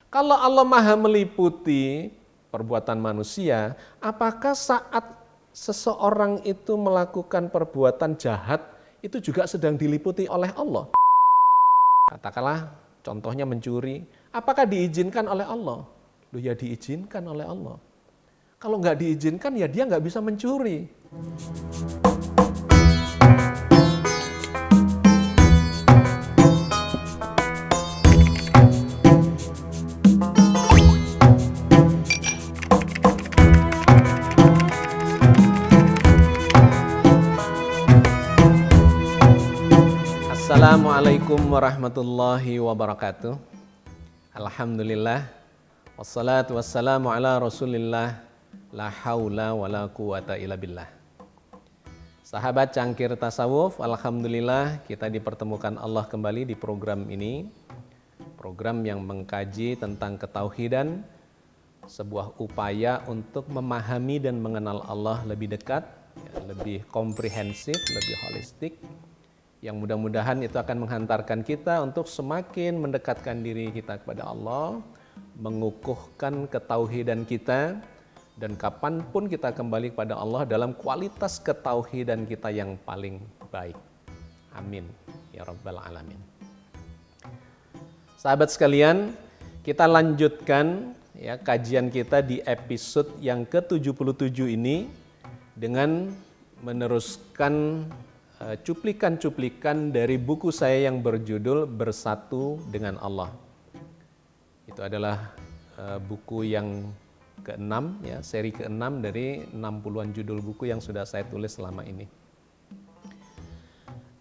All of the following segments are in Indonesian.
Kalau Allah maha meliputi perbuatan manusia, apakah saat seseorang itu melakukan perbuatan jahat, itu juga sedang diliputi oleh Allah? Katakanlah contohnya mencuri, apakah diizinkan oleh Allah? Loh ya diizinkan oleh Allah. Kalau nggak diizinkan ya dia nggak bisa mencuri. Assalamualaikum warahmatullahi wabarakatuh. Alhamdulillah. Wassalatu wassalamu ala rasulillah. La haula wa la quwata illa billah. Sahabat cangkir tasawuf, alhamdulillah kita dipertemukan Allah kembali di program ini. Program yang mengkaji tentang ketauhidan, sebuah upaya untuk memahami dan mengenal Allah lebih dekat, lebih komprehensif, lebih holistik. Yang mudah-mudahan itu akan menghantarkan kita untuk semakin mendekatkan diri kita kepada Allah, mengukuhkan ketauhidan kita, dan kapanpun kita kembali kepada Allah dalam kualitas ketauhidan kita yang paling baik. Amin. Ya Rabbal Alamin. Sahabat sekalian, kita lanjutkan kajian kita di episode yang ke-77 ini dengan meneruskan cuplikan-cuplikan dari buku saya yang berjudul Bersatu dengan Allah. Itu adalah buku yang ke-6, seri ke-6 dari 60-an judul buku yang sudah saya tulis selama ini.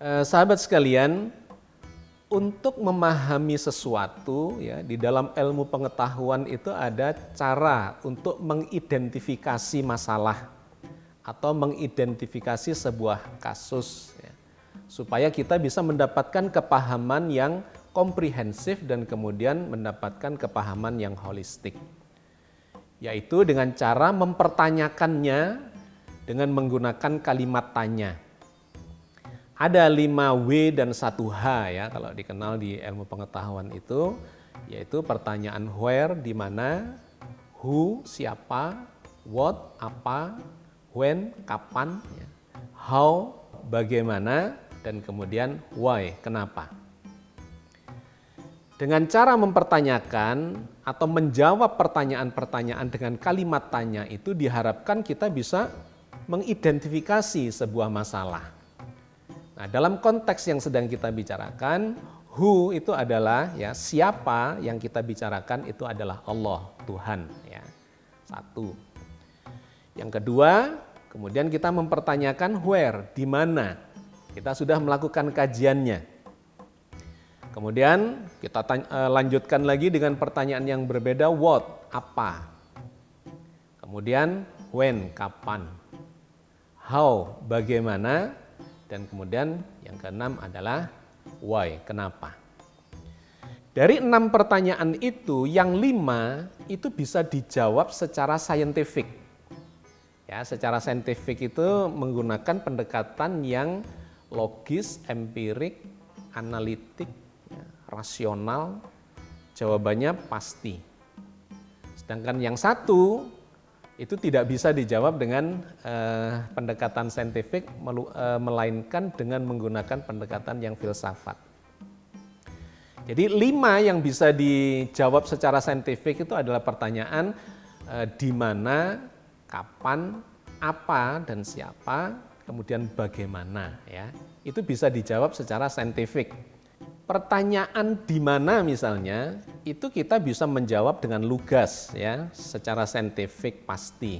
Sahabat sekalian, untuk memahami sesuatu di dalam ilmu pengetahuan itu ada cara untuk mengidentifikasi masalah atau mengidentifikasi sebuah kasus supaya kita bisa mendapatkan kepahaman yang komprehensif dan kemudian mendapatkan kepahaman yang holistik, yaitu dengan cara mempertanyakannya dengan menggunakan kalimat tanya. Ada 5 W dan 1 H kalau dikenal di ilmu pengetahuan itu, yaitu pertanyaan where, di mana, who, siapa, what, apa, when, kapan, how, bagaimana, dan kemudian why, kenapa. Dengan cara mempertanyakan atau menjawab pertanyaan-pertanyaan dengan kalimat tanya itu diharapkan kita bisa mengidentifikasi sebuah masalah. Nah, dalam konteks yang sedang kita bicarakan, who itu adalah siapa yang kita bicarakan itu adalah Allah, Tuhan. Satu. Yang kedua, kemudian kita mempertanyakan where, di mana. Kita sudah melakukan kajiannya. Kemudian kita lanjutkan lagi dengan pertanyaan yang berbeda, what, apa. Kemudian when, kapan. How, bagaimana. Dan kemudian yang keenam adalah why, kenapa. Dari 6 pertanyaan itu, yang 5 itu bisa dijawab secara saintifik. Secara saintifik itu menggunakan pendekatan yang logis, empirik, analitik, rasional, jawabannya pasti. Sedangkan yang 1 itu tidak bisa dijawab dengan pendekatan saintifik, melainkan dengan menggunakan pendekatan yang filsafat. Jadi 5 yang bisa dijawab secara saintifik itu adalah pertanyaan di mana, kapan, apa, dan siapa, kemudian bagaimana. Itu bisa dijawab secara saintifik. Pertanyaan di mana misalnya, itu kita bisa menjawab dengan lugas, secara saintifik pasti.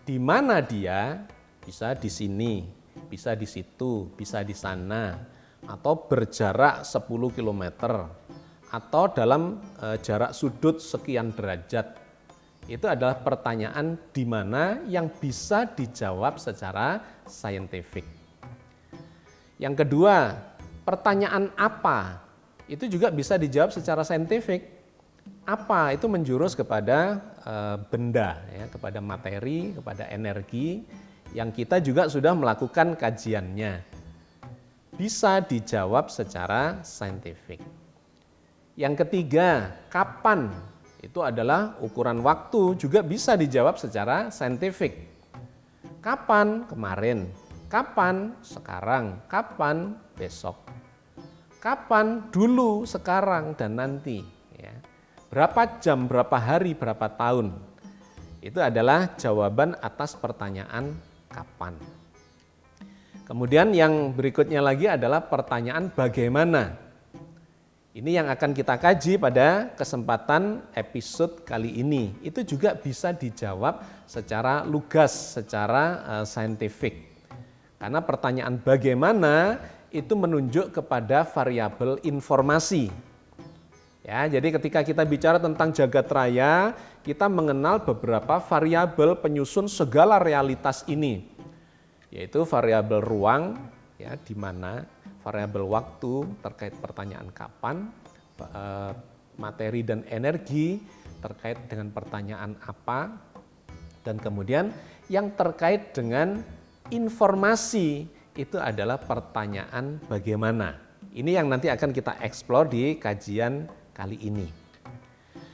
Di mana dia? Bisa di sini, bisa di situ, bisa di sana, atau berjarak 10 km, atau dalam jarak sudut sekian derajat. Itu adalah pertanyaan di mana yang bisa dijawab secara saintifik. Yang kedua, pertanyaan apa? Itu juga bisa dijawab secara saintifik. Apa itu menjurus kepada benda, kepada materi, kepada energi yang kita juga sudah melakukan kajiannya. Bisa dijawab secara saintifik. Yang ketiga, kapan? Itu adalah ukuran waktu, juga bisa dijawab secara saintifik. Kapan? Kemarin. Kapan? Sekarang. Kapan? Besok. Kapan? Dulu, sekarang, dan nanti. Ya. Berapa jam, berapa hari, berapa tahun. Itu adalah jawaban atas pertanyaan kapan. Kemudian yang berikutnya lagi adalah pertanyaan bagaimana. Ini yang akan kita kaji pada kesempatan episode kali ini. Itu juga bisa dijawab secara lugas, secara saintifik. Karena pertanyaan bagaimana itu menunjuk kepada variabel informasi. Ya, jadi ketika kita bicara tentang jagat raya, kita mengenal beberapa variabel penyusun segala realitas ini. Yaitu variabel ruang, ya, di mana variabel waktu terkait pertanyaan kapan, materi dan energi terkait dengan pertanyaan apa, dan kemudian yang terkait dengan informasi itu adalah pertanyaan bagaimana. Ini yang nanti akan kita eksplor di kajian kali ini.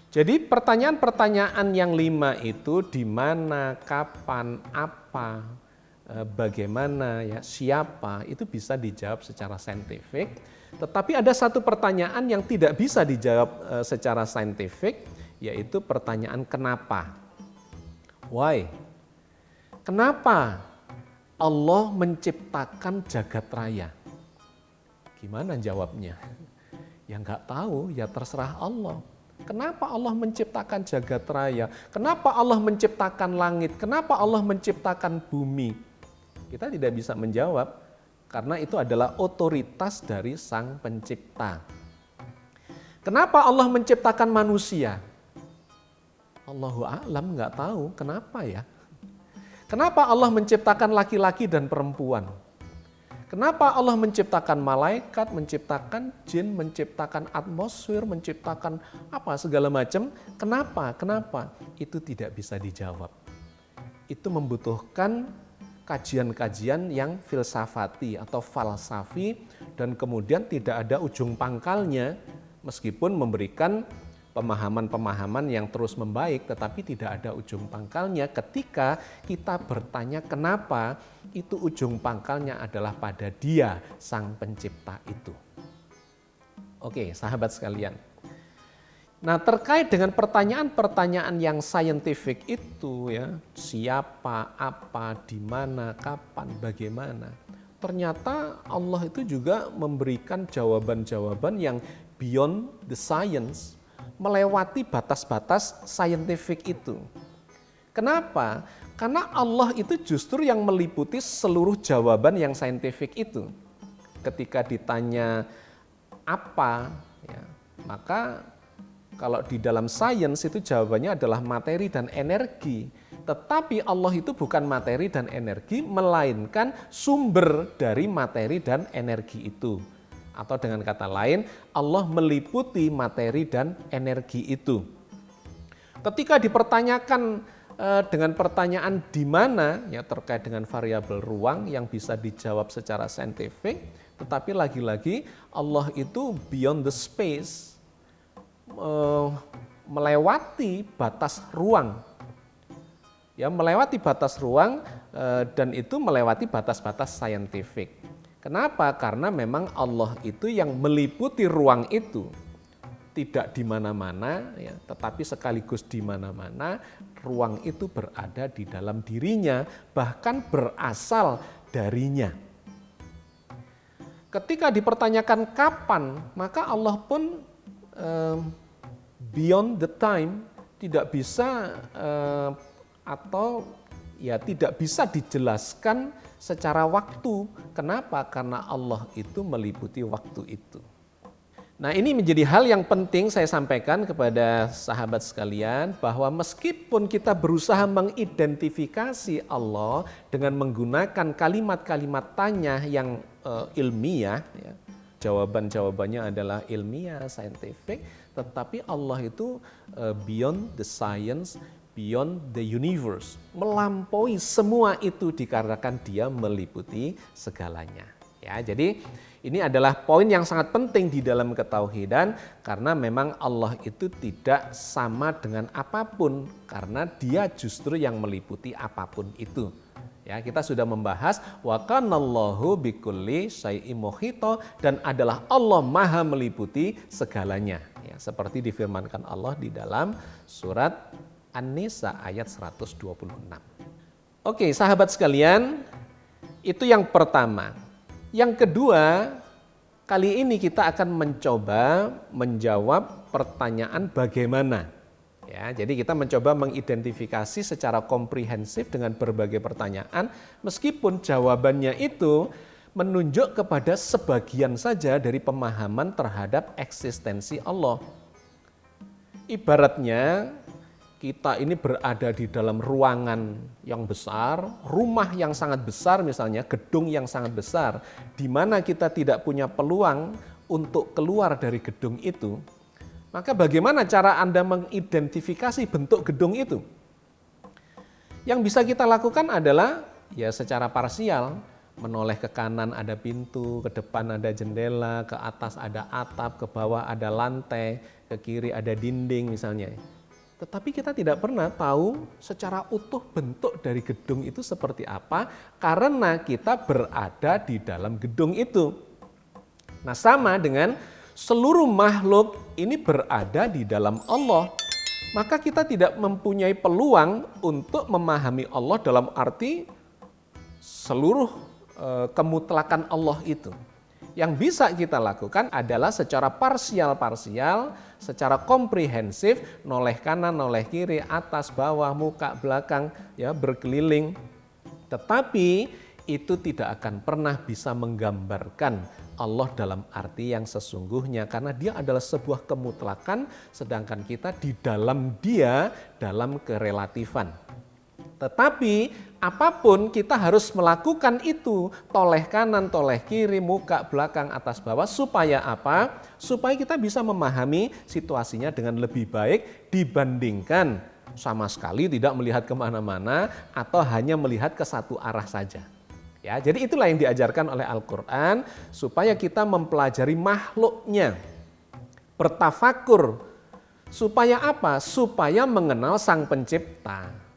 Jadi pertanyaan-pertanyaan yang 5 itu di mana, kapan, apa, bagaimana, ya, siapa, itu bisa dijawab secara saintifik. Tetapi ada satu pertanyaan yang tidak bisa dijawab secara saintifik, yaitu pertanyaan kenapa. Why? Kenapa Allah menciptakan jagat raya? Gimana jawabnya? Ya nggak tahu, ya terserah Allah. Kenapa Allah menciptakan jagat raya? Kenapa Allah menciptakan langit? Kenapa Allah menciptakan bumi? Kita tidak bisa menjawab karena itu adalah otoritas dari Sang Pencipta. Kenapa Allah menciptakan manusia? Allahu a'lam, nggak tahu kenapa ya. Kenapa Allah menciptakan laki-laki dan perempuan? Kenapa Allah menciptakan malaikat, menciptakan jin, menciptakan atmosfer, menciptakan apa segala macam? Kenapa? Itu tidak bisa dijawab. Itu membutuhkan kajian-kajian yang filsafati atau falsafi dan kemudian tidak ada ujung pangkalnya meskipun memberikan pemahaman-pemahaman yang terus membaik tetapi tidak ada ujung pangkalnya ketika kita bertanya kenapa, itu ujung pangkalnya adalah pada Dia, Sang Pencipta itu. Oke, sahabat sekalian. Nah, terkait dengan pertanyaan-pertanyaan yang saintifik itu, ya, siapa, apa, di mana, kapan, bagaimana. Ternyata Allah itu juga memberikan jawaban-jawaban yang beyond the science, melewati batas-batas saintifik itu. Kenapa? Karena Allah itu justru yang meliputi seluruh jawaban yang saintifik itu. Ketika ditanya apa, ya, maka kalau di dalam sains itu jawabannya adalah materi dan energi. Tetapi Allah itu bukan materi dan energi, melainkan sumber dari materi dan energi itu. Atau dengan kata lain, Allah meliputi materi dan energi itu. Ketika dipertanyakan dengan pertanyaan di mana, ya, terkait dengan variabel ruang yang bisa dijawab secara saintifik, tetapi lagi-lagi Allah itu beyond the space, melewati batas ruang, ya, melewati batas ruang dan itu melewati batas-batas saintifik. Kenapa? Karena memang Allah itu yang meliputi ruang itu, tidak di mana-mana, ya, tetapi sekaligus di mana-mana. Ruang itu berada di dalam dirinya, bahkan berasal darinya. Ketika dipertanyakan kapan, maka Allah pun beyond the time, tidak bisa atau ya tidak bisa dijelaskan secara waktu. Kenapa? Karena Allah itu meliputi waktu itu. Nah, ini menjadi hal yang penting saya sampaikan kepada sahabat sekalian, bahwa meskipun kita berusaha mengidentifikasi Allah dengan menggunakan kalimat-kalimat tanya yang ilmiah, ya, jawaban-jawabannya adalah ilmiah, saintifik, tetapi Allah itu beyond the science, beyond the universe, melampaui semua itu dikarenakan Dia meliputi segalanya. Ya, jadi Ini adalah poin yang sangat penting di dalam ketauhidan karena memang Allah itu tidak sama dengan apapun karena Dia justru yang meliputi apapun itu. Ya, kita sudah membahas wa kanallahu bikulli syai'in muhita dan adalah Allah Maha meliputi segalanya. Ya, seperti difirmankan Allah di dalam surat An-Nisa ayat 126. Oke, sahabat sekalian, itu yang pertama. Yang kedua, kali ini kita akan mencoba menjawab pertanyaan bagaimana. Ya, jadi kita mencoba mengidentifikasi secara komprehensif dengan berbagai pertanyaan, meskipun jawabannya itu menunjuk kepada sebagian saja dari pemahaman terhadap eksistensi Allah. Ibaratnya kita ini berada di dalam ruangan yang besar, rumah yang sangat besar misalnya, gedung yang sangat besar, di mana kita tidak punya peluang untuk keluar dari gedung itu, maka bagaimana cara Anda mengidentifikasi bentuk gedung itu? Yang bisa kita lakukan adalah ya secara parsial, menoleh ke kanan ada pintu, ke depan ada jendela, ke atas ada atap, ke bawah ada lantai, ke kiri ada dinding misalnya. Tetapi kita tidak pernah tahu secara utuh bentuk dari gedung itu seperti apa karena kita berada di dalam gedung itu. Nah, sama dengan seluruh makhluk ini berada di dalam Allah. Maka kita tidak mempunyai peluang untuk memahami Allah dalam arti seluruh kemutlakan Allah itu. Yang bisa kita lakukan adalah secara parsial-parsial, secara komprehensif, noleh kanan, noleh kiri, atas, bawah, muka, belakang, ya berkeliling. Tetapi itu tidak akan pernah bisa menggambarkan Allah dalam arti yang sesungguhnya karena Dia adalah sebuah kemutlakan sedangkan kita di dalam Dia dalam kerelatifan. Tetapi apapun kita harus melakukan itu, toleh kanan, toleh kiri, muka, belakang, atas, bawah, supaya apa? Supaya kita bisa memahami situasinya dengan lebih baik dibandingkan sama sekali tidak melihat kemana-mana atau hanya melihat ke satu arah saja. Ya, jadi itulah yang diajarkan oleh Al-Quran supaya kita mempelajari makhluknya, bertafakur. Supaya apa? Supaya mengenal Sang Pencipta.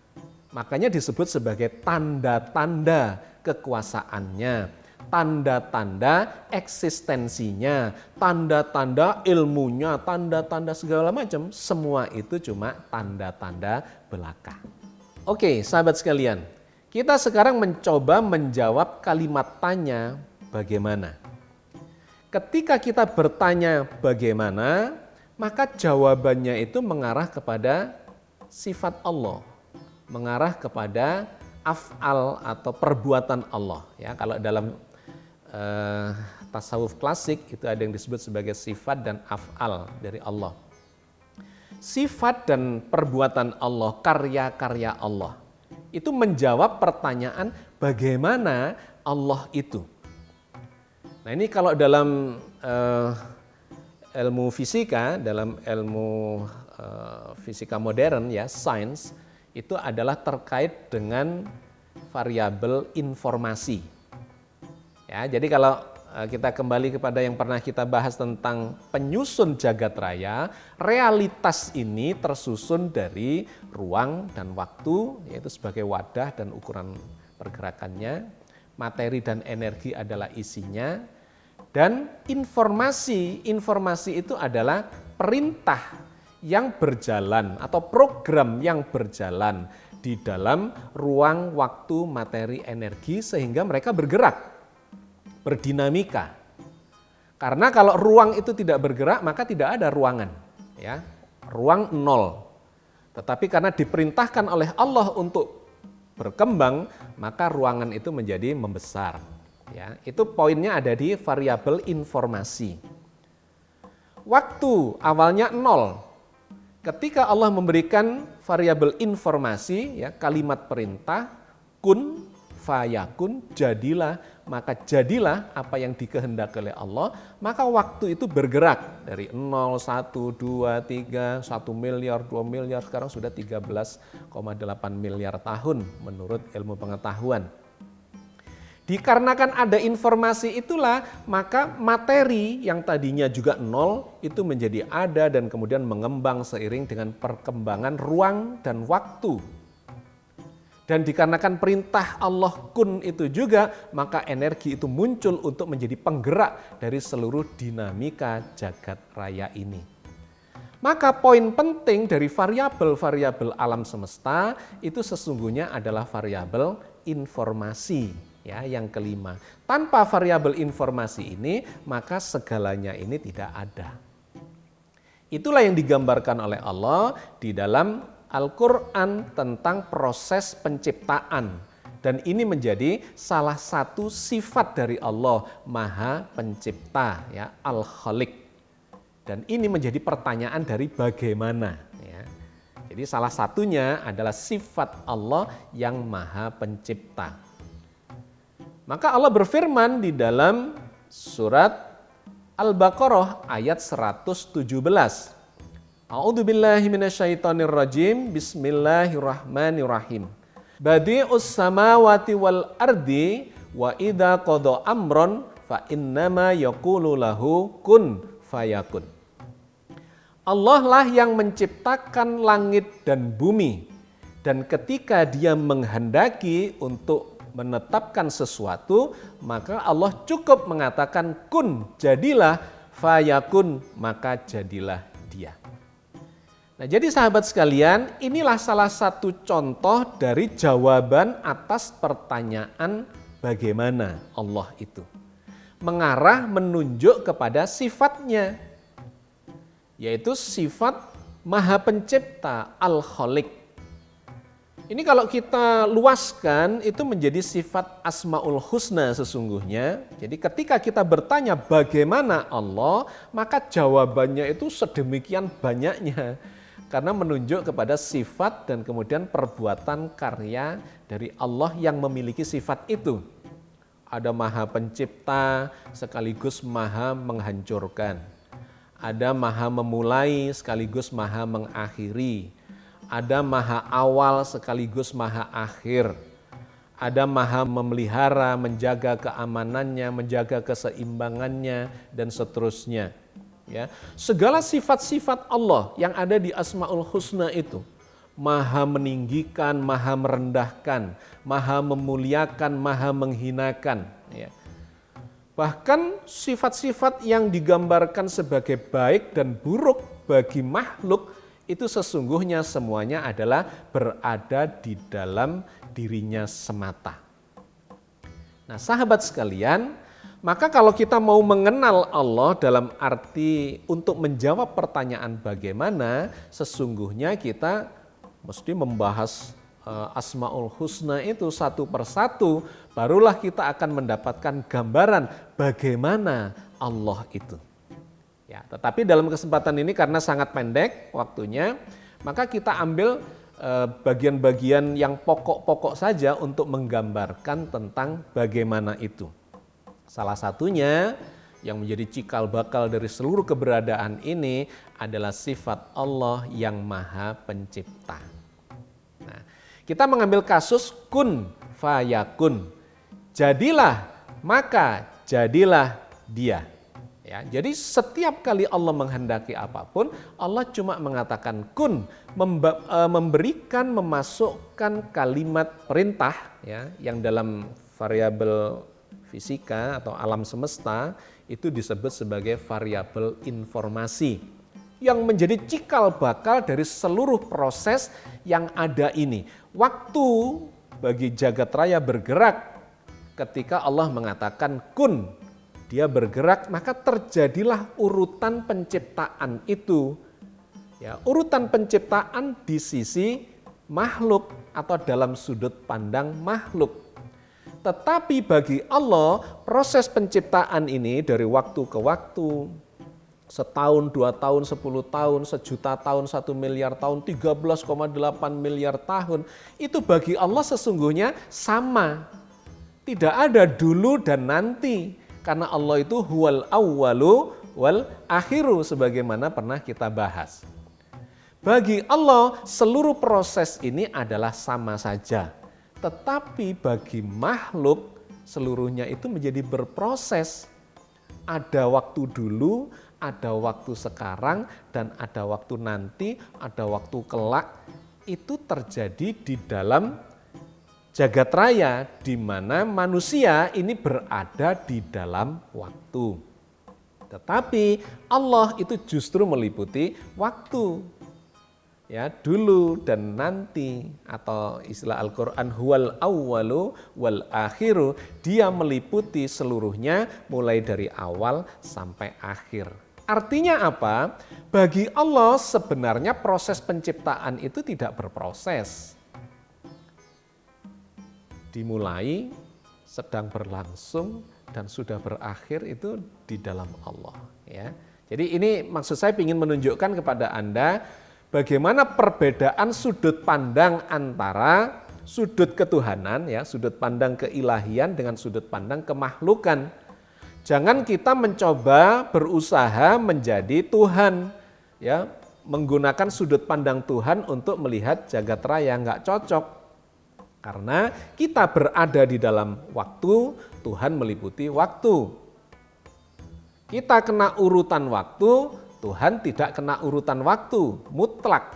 Makanya disebut sebagai tanda-tanda kekuasaannya, tanda-tanda eksistensinya, tanda-tanda ilmunya, tanda-tanda segala macam. Semua itu cuma tanda-tanda belaka. Oke, sahabat sekalian, kita sekarang mencoba menjawab kalimat tanya bagaimana. Ketika kita bertanya bagaimana, maka jawabannya itu mengarah kepada sifat Allah. Mengarah kepada af'al atau perbuatan Allah. Ya, kalau dalam tasawuf klasik itu ada yang disebut sebagai sifat dan af'al dari Allah. Sifat dan perbuatan Allah, karya-karya Allah. Itu menjawab pertanyaan bagaimana Allah itu. Nah, ini kalau dalam ilmu fisika, dalam ilmu fisika modern ya, sains, itu adalah terkait dengan variabel informasi. Ya, jadi kalau kita kembali kepada yang pernah kita bahas tentang penyusun jagat raya, realitas ini tersusun dari ruang dan waktu, yaitu sebagai wadah dan ukuran pergerakannya, materi dan energi adalah isinya, dan informasi itu adalah perintah yang berjalan atau program yang berjalan di dalam ruang, waktu, materi, energi sehingga mereka bergerak, berdinamika. Karena kalau ruang itu tidak bergerak maka tidak ada ruangan, ya. Ruang nol. Tetapi karena diperintahkan oleh Allah untuk berkembang, maka ruangan itu menjadi membesar, ya. Itu poinnya ada di variabel informasi. Waktu awalnya nol. Ketika Allah memberikan variabel informasi, ya, kalimat perintah, kun fayakun, jadilah, maka jadilah apa yang dikehendaki oleh Allah, maka waktu itu bergerak dari 0, 1, 2, 3, 1 miliar, 2 miliar, sekarang sudah 13,8 miliar tahun menurut ilmu pengetahuan. Dikarenakan ada informasi itulah, maka materi yang tadinya juga nol itu menjadi ada dan kemudian mengembang seiring dengan perkembangan ruang dan waktu. Dan dikarenakan perintah Allah kun itu juga, maka energi itu muncul untuk menjadi penggerak dari seluruh dinamika jagat raya ini. Maka poin penting dari variabel-variabel alam semesta itu sesungguhnya adalah variabel informasi. Ya, yang kelima, tanpa variabel informasi ini, maka segalanya ini tidak ada. Itulah yang digambarkan oleh Allah di dalam Al-Quran tentang proses penciptaan. Dan ini menjadi salah satu sifat dari Allah, Maha Pencipta, ya, Al-Khaliq. Dan ini menjadi pertanyaan dari bagaimana. Ya. Jadi salah satunya adalah sifat Allah yang Maha Pencipta. Maka Allah berfirman di dalam surat Al-Baqarah ayat 117. A'udzubillahi minasyaitonirrajim. Bismillahirrahmanirrahim. Badi'us samawati wal ardi wa idza qada amron fa innama yaqulu lahu kun fayakun. Allah lah yang menciptakan langit dan bumi, dan ketika Dia menghendaki untuk menetapkan sesuatu, maka Allah cukup mengatakan kun, jadilah, fayakun, maka jadilah dia. Nah, jadi sahabat sekalian, inilah salah satu contoh dari jawaban atas pertanyaan bagaimana Allah itu. Mengarah menunjuk kepada sifatnya, yaitu sifat Maha Pencipta, Al-Khaliq. Ini kalau kita luaskan itu menjadi sifat Asmaul Husna sesungguhnya. Jadi ketika kita bertanya bagaimana Allah, maka jawabannya itu sedemikian banyaknya. Karena menunjuk kepada sifat dan kemudian perbuatan karya dari Allah yang memiliki sifat itu. Ada Maha Pencipta sekaligus Maha Menghancurkan. Ada Maha Memulai sekaligus Maha Mengakhiri. Ada Maha Awal sekaligus Maha Akhir. Ada Maha Memelihara, menjaga keamanannya, menjaga keseimbangannya, dan seterusnya. Ya, segala sifat-sifat Allah yang ada di Asmaul Husna itu, Maha meninggikan, Maha merendahkan, Maha memuliakan, Maha menghinakan. Ya. Bahkan sifat-sifat yang digambarkan sebagai baik dan buruk bagi makhluk itu sesungguhnya semuanya adalah berada di dalam dirinya semata. Nah, sahabat sekalian, maka kalau kita mau mengenal Allah dalam arti untuk menjawab pertanyaan bagaimana, sesungguhnya kita mesti membahas Asmaul Husna itu satu persatu, barulah kita akan mendapatkan gambaran bagaimana Allah itu. Ya, tetapi dalam kesempatan ini karena sangat pendek waktunya, maka kita ambil bagian-bagian yang pokok-pokok saja untuk menggambarkan tentang bagaimana itu. Salah satunya yang menjadi cikal bakal dari seluruh keberadaan ini adalah sifat Allah yang Maha Pencipta. Nah, kita mengambil kasus kun fayakun. Jadilah, maka jadilah dia. Ya, jadi setiap kali Allah menghendaki apapun, Allah cuma mengatakan kun, memberikan, memasukkan kalimat perintah, ya, yang dalam variabel fisika atau alam semesta itu disebut sebagai variabel informasi yang menjadi cikal bakal dari seluruh proses yang ada ini. Waktu bagi jagat raya bergerak ketika Allah mengatakan kun, dia bergerak, maka terjadilah urutan penciptaan itu. Ya, urutan penciptaan di sisi makhluk atau dalam sudut pandang makhluk. Tetapi bagi Allah, proses penciptaan ini dari waktu ke waktu, setahun, 2 tahun, 10 tahun, sejuta tahun, 1 miliar tahun, 13,8 miliar tahun, itu bagi Allah sesungguhnya sama. Tidak ada dulu dan nanti, karena Allah itu huwal awwalu wal akhiru, sebagaimana pernah kita bahas. Bagi Allah, seluruh proses ini adalah sama saja. Tetapi bagi makhluk, seluruhnya itu menjadi berproses. Ada waktu dulu, ada waktu sekarang, dan ada waktu nanti, ada waktu kelak. Itu terjadi di dalam jagat raya, di mana manusia ini berada di dalam waktu. Tetapi Allah itu justru meliputi waktu. Ya, dulu dan nanti, atau istilah Al-Qur'an huwal awwalu wal akhiru, dia meliputi seluruhnya mulai dari awal sampai akhir. Artinya apa? Bagi Allah sebenarnya proses penciptaan itu tidak berproses. Dimulai, sedang berlangsung, dan sudah berakhir itu di dalam Allah. Ya. Jadi ini maksud saya ingin menunjukkan kepada Anda bagaimana perbedaan sudut pandang antara sudut ketuhanan, ya, sudut pandang keilahian dengan sudut pandang kemakhlukan. Jangan kita mencoba berusaha menjadi Tuhan, ya, menggunakan sudut pandang Tuhan untuk melihat jagat raya, nggak cocok. Karena kita berada di dalam waktu, Tuhan meliputi waktu. Kita kena urutan waktu, Tuhan tidak kena urutan waktu, mutlak.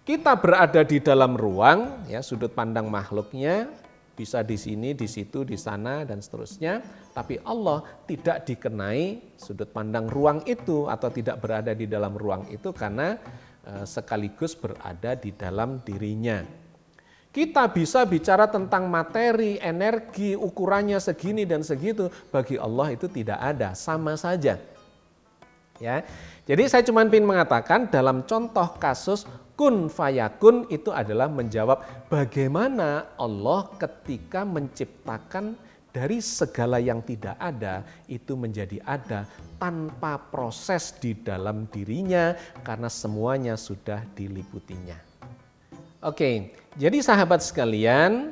Kita berada di dalam ruang, ya, sudut pandang makhluknya bisa di sini, di situ, di sana, dan seterusnya. Tapi Allah tidak dikenai sudut pandang ruang itu atau tidak berada di dalam ruang itu karena sekaligus berada di dalam dirinya. Kita bisa bicara tentang materi, energi, ukurannya segini dan segitu. Bagi Allah itu tidak ada, sama saja. Ya, jadi saya cuma ingin mengatakan dalam contoh kasus kun fayakun itu adalah menjawab bagaimana Allah ketika menciptakan dari segala yang tidak ada itu menjadi ada tanpa proses di dalam dirinya karena semuanya sudah diliputinya. Oke, jadi sahabat sekalian,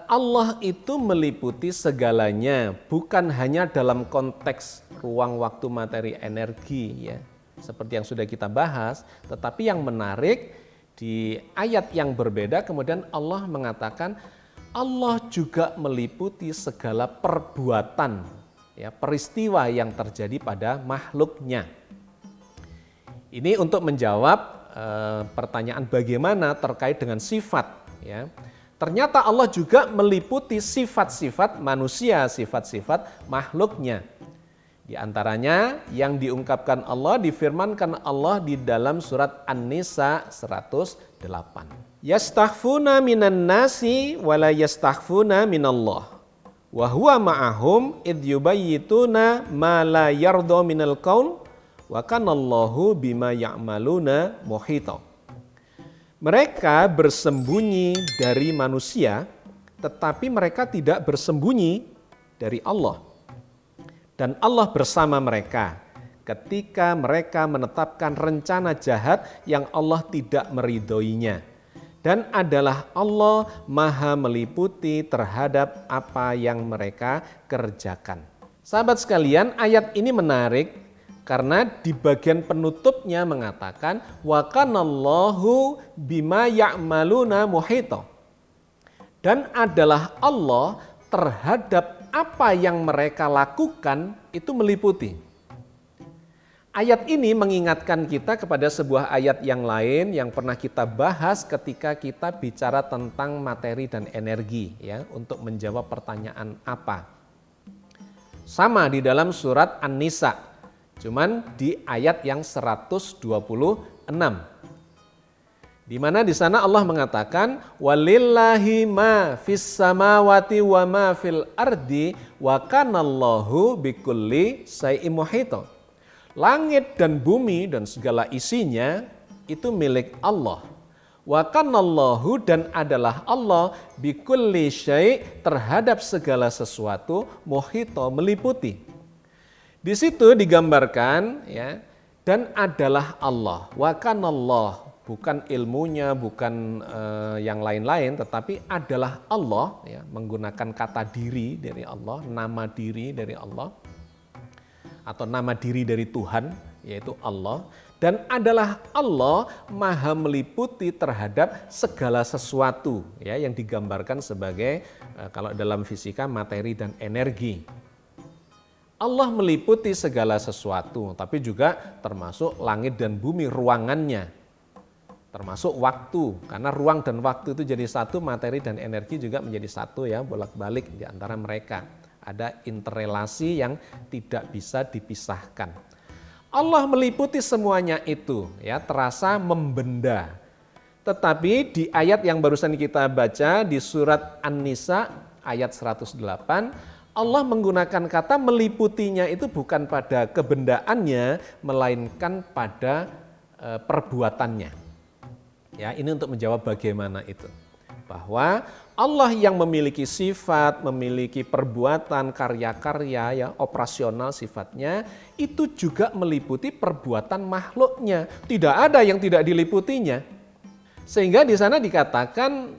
Allah itu meliputi segalanya, bukan hanya dalam konteks ruang, waktu, materi, energi, ya, seperti yang sudah kita bahas. Tetapi yang menarik di ayat yang berbeda, kemudian Allah mengatakan Allah juga meliputi segala perbuatan, ya, peristiwa yang terjadi pada makhluknya. Ini untuk menjawab pertanyaan bagaimana terkait dengan sifat, ya. Ternyata Allah juga meliputi sifat-sifat manusia, sifat-sifat makhluknya. Di antaranya yang diungkapkan Allah, difirmankan Allah di dalam surat An-Nisa 108. Yastakhfuna minan nasi wa la yastakhfuna minallah. Wa huwa ma'ahum idh yubayyituna ma la yarda minal qaul wa kanallahu bima ya'maluna muhita. Mereka bersembunyi dari manusia, tetapi mereka tidak bersembunyi dari Allah. Dan Allah bersama mereka ketika mereka menetapkan rencana jahat yang Allah tidak meridhoinya. Dan adalah Allah maha meliputi terhadap apa yang mereka kerjakan. Sahabat sekalian, ayat ini menarik. Karena di bagian penutupnya mengatakan wa kanallahu bima ya'maluna muhita. Dan adalah Allah terhadap apa yang mereka lakukan itu meliputi. Ayat ini mengingatkan kita kepada sebuah ayat yang lain yang pernah kita bahas ketika kita bicara tentang materi dan energi, ya, untuk menjawab pertanyaan apa. Sama di dalam surat An-Nisa. Cuman di ayat yang 126. Di mana di sana Allah mengatakan walillahi ma fis samawati wa ma fil ardi wa kanallahu bikulli syai'in muhita. Langit dan bumi dan segala isinya itu milik Allah. Wa kanallahu dan adalah Allah bikulli syai' terhadap segala sesuatu muhita meliputi. Di situ digambarkan, ya, dan adalah Allah. Wa kanallah, bukan ilmunya, bukan yang lain-lain, tetapi adalah Allah, ya, menggunakan kata diri dari Allah, nama diri dari Allah, atau nama diri dari Tuhan, yaitu Allah. Dan adalah Allah maha meliputi terhadap segala sesuatu ya, yang digambarkan sebagai kalau dalam fisika materi dan energi. Allah meliputi segala sesuatu, tapi juga termasuk langit dan bumi, ruangannya. Termasuk waktu, karena ruang dan waktu itu jadi satu, materi dan energi juga menjadi satu ya, bolak-balik di antara mereka. Ada interrelasi yang tidak bisa dipisahkan. Allah meliputi semuanya itu ya, terasa membenda. Tetapi di ayat yang barusan kita baca di surat An-Nisa ayat 108, Allah menggunakan kata meliputinya itu bukan pada kebendaannya, melainkan pada perbuatannya. Ya, ini untuk menjawab bagaimana itu. Bahwa Allah yang memiliki sifat, memiliki perbuatan, karya-karya ya, operasional sifatnya, itu juga meliputi perbuatan makhluknya. Tidak ada yang tidak diliputinya. Sehingga di sana dikatakan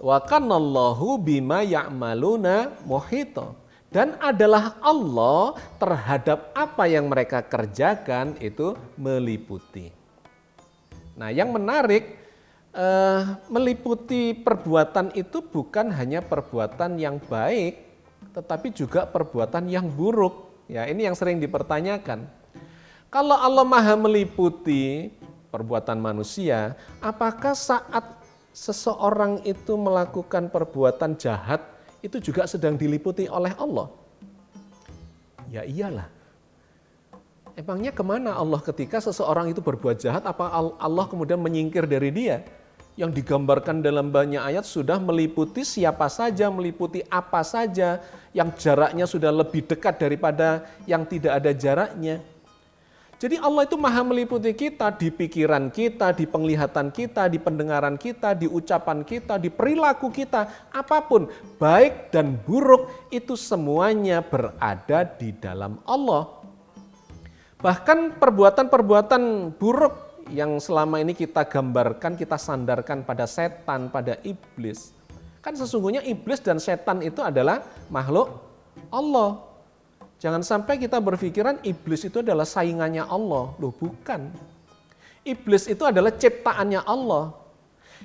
wa kanallahu bima ya'maluna muhita. Dan adalah Allah terhadap apa yang mereka kerjakan itu meliputi. Nah, yang menarik, meliputi perbuatan itu bukan hanya perbuatan yang baik, tetapi juga perbuatan yang buruk. Ya, ini yang sering dipertanyakan. Kalau Allah maha meliputi perbuatan manusia, apakah saat seseorang itu melakukan perbuatan jahat, itu juga sedang diliputi oleh Allah? Ya iyalah. Emangnya kemana Allah ketika seseorang itu berbuat jahat, apa Allah kemudian menyingkir dari dia? Yang digambarkan dalam banyak ayat sudah meliputi siapa saja, meliputi apa saja, yang jaraknya sudah lebih dekat daripada yang tidak ada jaraknya. Jadi Allah itu maha meliputi kita di pikiran kita, di penglihatan kita, di pendengaran kita, di ucapan kita, di perilaku kita, apapun, baik dan buruk, itu semuanya berada di dalam Allah. Bahkan perbuatan-perbuatan buruk yang selama ini kita gambarkan, kita sandarkan pada setan, pada iblis. Kan sesungguhnya iblis dan setan itu adalah makhluk Allah. Jangan sampai kita berpikiran iblis itu adalah saingannya Allah. Loh bukan. Iblis itu adalah ciptaannya Allah.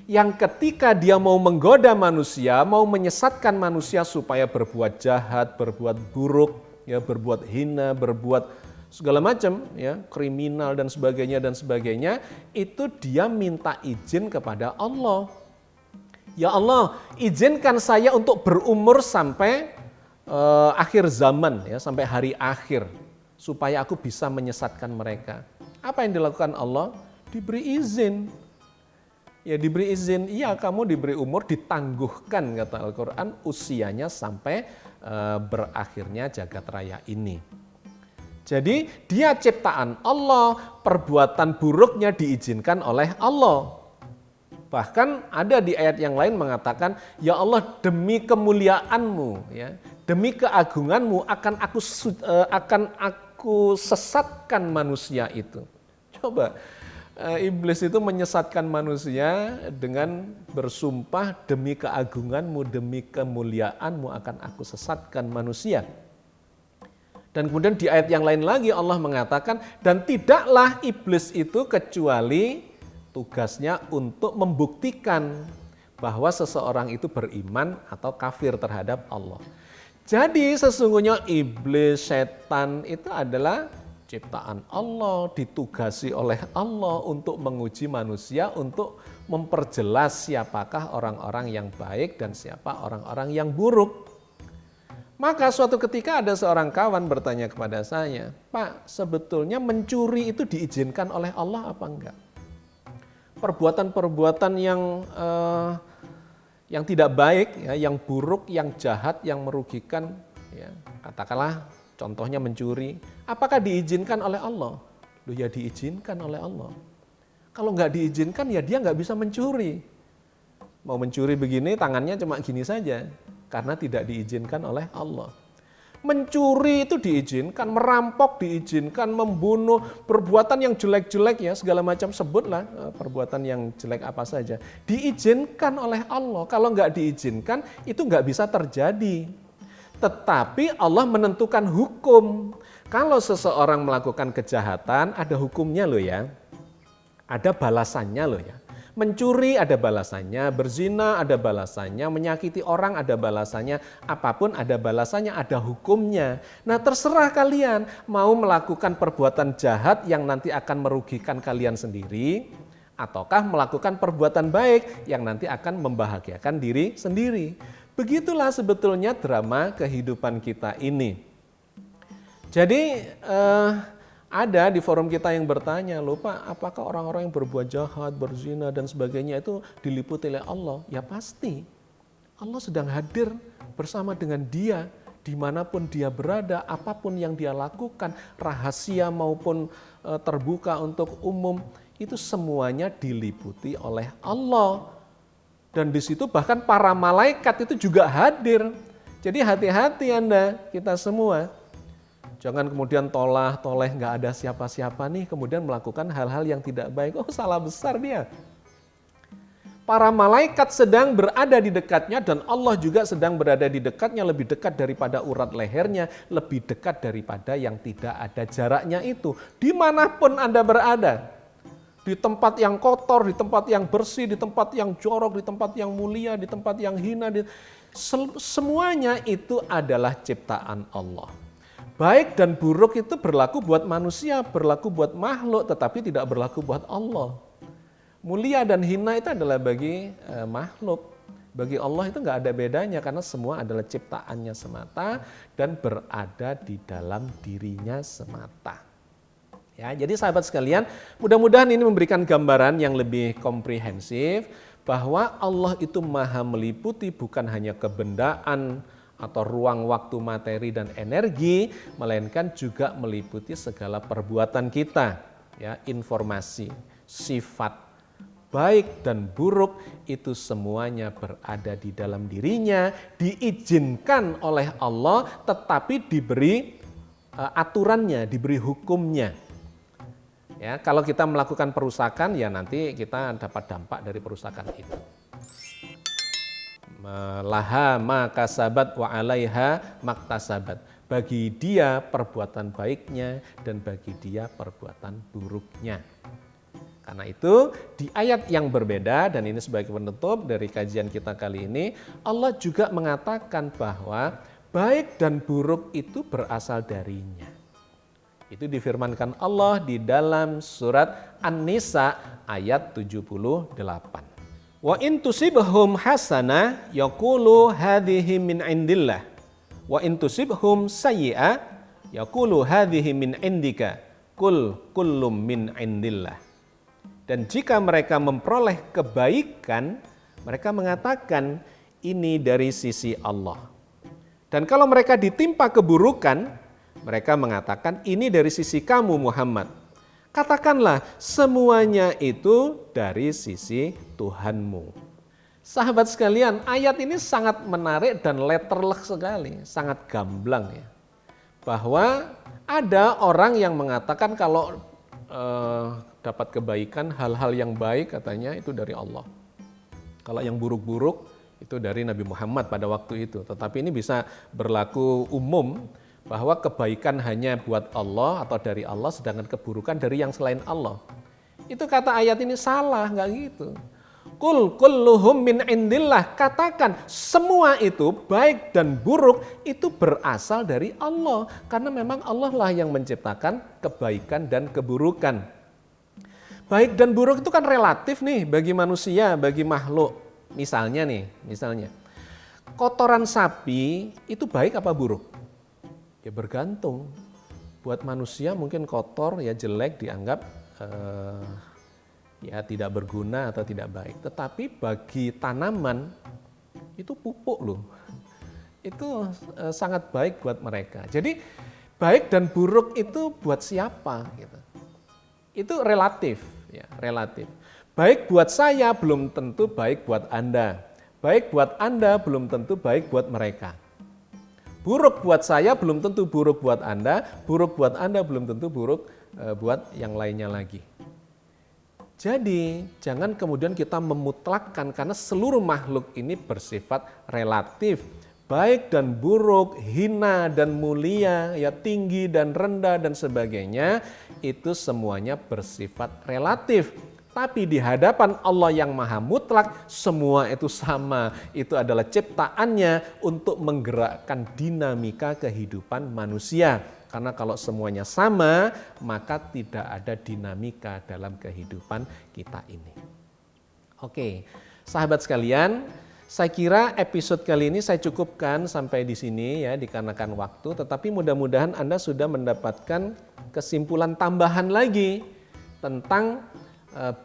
Yang ketika dia mau menggoda manusia, mau menyesatkan manusia supaya berbuat jahat, berbuat buruk, ya, berbuat hina, berbuat segala macam ya, kriminal dan sebagainya, itu dia minta izin kepada Allah. Ya Allah, izinkan saya untuk berumur sampai akhir zaman ya, sampai hari akhir supaya aku bisa menyesatkan mereka. Apa yang dilakukan Allah? Diberi izin. Ya diberi izin, iya kamu diberi umur, ditangguhkan kata Al-Qur'an usianya sampai berakhirnya jagat raya ini. Jadi dia ciptaan Allah, perbuatan buruknya diizinkan oleh Allah. Bahkan ada di ayat yang lain mengatakan, ya Allah demi kemuliaan-Mu, ya, demi keagungan-Mu akan aku sesatkan manusia itu. Coba, iblis itu menyesatkan manusia dengan bersumpah demi keagungan-Mu, demi kemuliaan-Mu akan aku sesatkan manusia. Dan kemudian di ayat yang lain lagi Allah mengatakan, dan tidaklah iblis itu kecuali tugasnya untuk membuktikan bahwa seseorang itu beriman atau kafir terhadap Allah. Jadi sesungguhnya iblis, setan itu adalah ciptaan Allah, ditugasi oleh Allah untuk menguji manusia, untuk memperjelas siapakah orang-orang yang baik dan siapa orang-orang yang buruk. Maka suatu ketika ada seorang kawan bertanya kepada saya, Pak, sebetulnya mencuri itu diizinkan oleh Allah apa enggak? Perbuatan-perbuatan yang tidak baik, ya, yang buruk, yang jahat, yang merugikan, ya, katakanlah contohnya mencuri, apakah diizinkan oleh Allah? Loh ya diizinkan oleh Allah. Kalau enggak diizinkan ya dia enggak bisa mencuri. Mau mencuri begini tangannya cuma gini saja. Karena tidak diizinkan oleh Allah. Mencuri itu diizinkan, merampok diizinkan, membunuh, perbuatan yang jelek-jelek ya, segala macam sebutlah perbuatan yang jelek apa saja. Diizinkan oleh Allah, kalau nggak diizinkan itu nggak bisa terjadi. Tetapi Allah menentukan hukum. Kalau seseorang melakukan kejahatan ada hukumnya loh ya. Ada balasannya loh ya. Mencuri ada balasannya, berzina ada balasannya, menyakiti orang ada balasannya, apapun ada balasannya, ada hukumnya. Nah terserah kalian mau melakukan perbuatan jahat yang nanti akan merugikan kalian sendiri, ataukah melakukan perbuatan baik yang nanti akan membahagiakan diri sendiri. Begitulah sebetulnya drama kehidupan kita ini. Jadi ada di forum kita yang bertanya, loh Pak, apakah orang-orang yang berbuat jahat, berzina dan sebagainya itu diliputi oleh Allah? Ya pasti. Allah sedang hadir bersama dengan dia, dimanapun dia berada, apapun yang dia lakukan, rahasia maupun terbuka untuk umum, itu semuanya diliputi oleh Allah. Dan di situ bahkan para malaikat itu juga hadir. Jadi hati-hati Anda, kita semua. Jangan kemudian toleh nggak ada siapa-siapa nih, kemudian melakukan hal-hal yang tidak baik. Oh salah besar dia. Para malaikat sedang berada di dekatnya dan Allah juga sedang berada di dekatnya, lebih dekat daripada urat lehernya, lebih dekat daripada yang tidak ada jaraknya itu. Dimanapun Anda berada, di tempat yang kotor, di tempat yang bersih, di tempat yang jorok, di tempat yang mulia, di tempat yang hina, semuanya itu adalah ciptaan Allah. Baik dan buruk itu berlaku buat manusia, berlaku buat makhluk, tetapi tidak berlaku buat Allah. Mulia dan hina itu adalah bagi makhluk. Bagi Allah itu nggak ada bedanya karena semua adalah ciptaannya semata dan berada di dalam dirinya semata. Ya, jadi sahabat sekalian, mudah-mudahan ini memberikan gambaran yang lebih komprehensif bahwa Allah itu maha meliputi bukan hanya kebendaan atau ruang waktu materi dan energi, melainkan juga meliputi segala perbuatan kita, ya, informasi, sifat, baik dan buruk itu semuanya berada di dalam dirinya, diizinkan oleh Allah tetapi diberi aturannya, diberi hukumnya. Ya, kalau kita melakukan perusakan ya nanti kita dapat dampak dari perusakan itu. Laha ma kasabat wa alaiha maktasabat. Bagi dia perbuatan baiknya dan bagi dia perbuatan buruknya. Karena itu di ayat yang berbeda dan ini sebagai penutup dari kajian kita kali ini, Allah juga mengatakan bahwa baik dan buruk itu berasal darinya. Itu difirmankan Allah di dalam surat An-Nisa ayat 78. Wa in tusibhum hasanah yaqulu hadhihi min indillah wa in tusibhum sayyi'ah yaqulu hadhihi min indika kul kullum min indillah. Dan jika mereka memperoleh kebaikan, mereka mengatakan ini dari sisi Allah. Dan kalau mereka ditimpa keburukan, mereka mengatakan ini dari sisi kamu Muhammad. Katakanlah semuanya itu dari sisi Tuhanmu. Sahabat sekalian, ayat ini sangat menarik dan letterlek sekali, sangat gamblang ya. Bahwa ada orang yang mengatakan kalau dapat kebaikan, hal-hal yang baik katanya itu dari Allah. Kalau yang buruk-buruk itu dari Nabi Muhammad pada waktu itu. Tetapi ini bisa berlaku umum bahwa kebaikan hanya buat Allah atau dari Allah, sedangkan keburukan dari yang selain Allah. Itu kata ayat ini salah, nggak gitu. Kul kulluhum min indillah, katakan semua itu baik dan buruk itu berasal dari Allah. Karena memang Allah lah yang menciptakan kebaikan dan keburukan. Baik dan buruk itu kan relatif nih bagi manusia, bagi makhluk. Misalnya kotoran sapi itu baik apa buruk? Ya bergantung. Buat manusia mungkin kotor ya jelek dianggap ya tidak berguna atau tidak baik. Tetapi bagi tanaman itu pupuk loh. Itu sangat baik buat mereka. Jadi baik dan buruk itu buat siapa gitu. Itu relatif ya, relatif. Baik buat saya belum tentu baik buat Anda. Baik buat Anda belum tentu baik buat mereka. Buruk buat saya belum tentu buruk buat Anda, buruk buat Anda belum tentu buruk buat yang lainnya lagi. Jadi jangan kemudian kita memutlakkan karena seluruh makhluk ini bersifat relatif. Baik dan buruk, hina dan mulia, ya tinggi dan rendah dan sebagainya, itu semuanya bersifat relatif. Tapi di hadapan Allah yang maha mutlak, semua itu sama. Itu adalah ciptaannya untuk menggerakkan dinamika kehidupan manusia. Karena kalau semuanya sama, maka tidak ada dinamika dalam kehidupan kita ini. Oke, sahabat sekalian, saya kira episode kali ini saya cukupkan sampai di sini ya dikarenakan waktu. Tetapi mudah-mudahan Anda sudah mendapatkan kesimpulan tambahan lagi tentang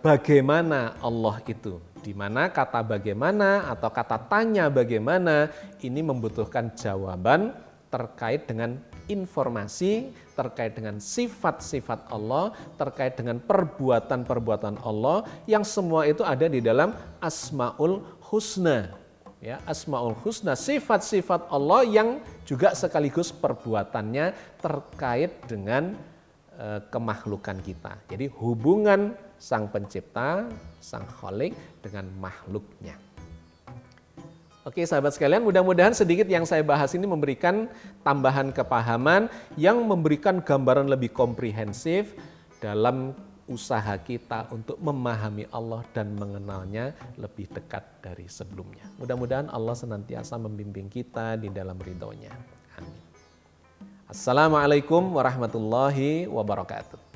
bagaimana Allah itu, di mana kata bagaimana atau kata tanya bagaimana ini membutuhkan jawaban terkait dengan informasi, terkait dengan sifat-sifat Allah, terkait dengan perbuatan-perbuatan Allah yang semua itu ada di dalam Asmaul Husna. Ya, Asmaul Husna, sifat-sifat Allah yang juga sekaligus perbuatannya terkait dengan kemakhlukan kita. Jadi hubungan Sang Pencipta, Sang Khalik dengan makhluknya. Oke sahabat sekalian, mudah-mudahan sedikit yang saya bahas ini memberikan tambahan kepahaman yang memberikan gambaran lebih komprehensif dalam usaha kita untuk memahami Allah dan mengenalnya lebih dekat dari sebelumnya. Mudah-mudahan Allah senantiasa membimbing kita di dalam ridhonya. Amin. Assalamualaikum warahmatullahi wabarakatuh.